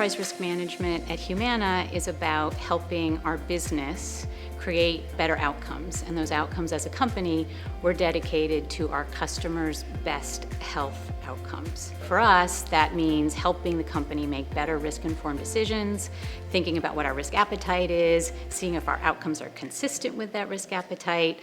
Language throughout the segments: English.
enterprise risk management at Humana is about helping our business create better outcomes. And those outcomes as a company, we're dedicated to our customers' best health outcomes. For us, that means helping the company make better risk-informed decisions, thinking about what our risk appetite is, seeing if our outcomes are consistent with that risk appetite,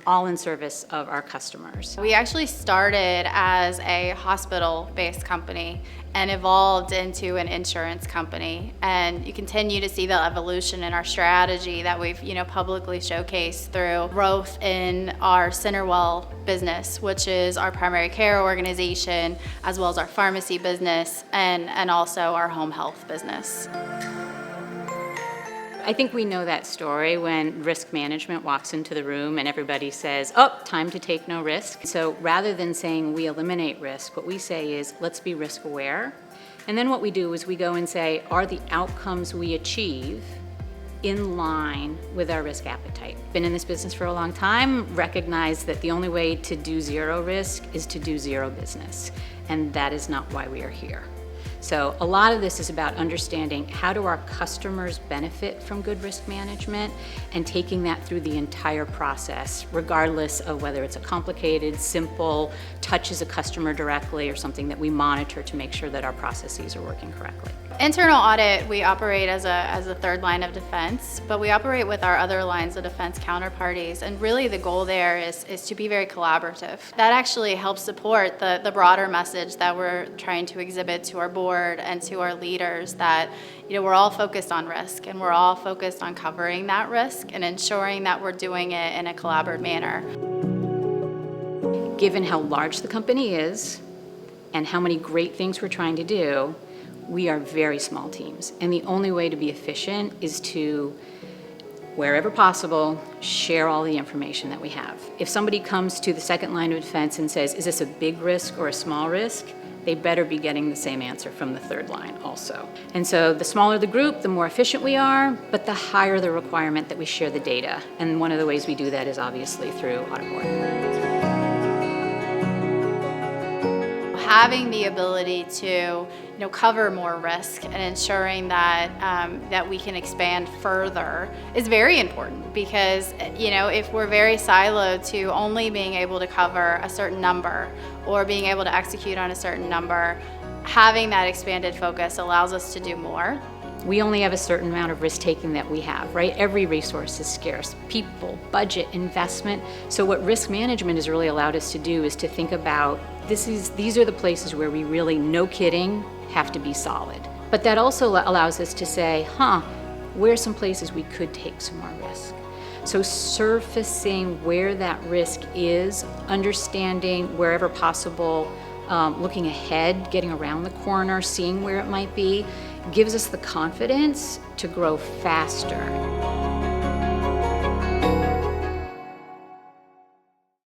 all in service of our customers. We actually started as a hospital-based company and evolved into an insurance company. And you continue to see the evolution in our strategy that we've publicly showcased through growth in our CenterWell business, which is our primary care organization, as well as our pharmacy business and also our home health business. I think we know that story when risk management walks into the room and everybody says, oh, time to take no risk. So rather than saying we eliminate risk, what we say is let's be risk aware. And then what we do is we go and say, are the outcomes we achieve in line with our risk appetite? Been in this business for a long time, recognize that the only way to do zero risk is to do zero business. And that is not why we are here. So a lot of this is about understanding how do our customers benefit from good risk management and taking that through the entire process, regardless of whether it's a complicated, simple, touches a customer directly, or something that we monitor to make sure that our processes are working correctly. Internal audit, we operate as a third line of defense, but we operate with our other lines of defense counterparties, and really the goal there is to be very collaborative. That actually helps support the broader message that we're trying to exhibit to our board and to our leaders, that we're all focused on risk and we're all focused on covering that risk and ensuring that we're doing it in a collaborative manner. Given how large the company is and how many great things we're trying to do, we are very small teams, and the only way to be efficient is to, wherever possible, share all the information that we have. If somebody comes to the second line of defense and says, is this a big risk or a small risk? They better be getting the same answer from the third line also. And so the smaller the group, the more efficient we are, but the higher the requirement that we share the data. And one of the ways we do that is obviously through Audit Board. Having the ability to cover more risk and ensuring that that we can expand further is very important, because if we're very siloed to only being able to cover a certain number or being able to execute on a certain number, having that expanded focus allows us to do more. We only have a certain amount of risk-taking that we have, right? Every resource is scarce. People, budget, investment. So what risk management has really allowed us to do is to think about these are the places where we really, no kidding, have to be solid. But that also allows us to say, where are some places we could take some more risk? So surfacing where that risk is, understanding wherever possible, looking ahead, getting around the corner, seeing where it might be, gives us the confidence to grow faster.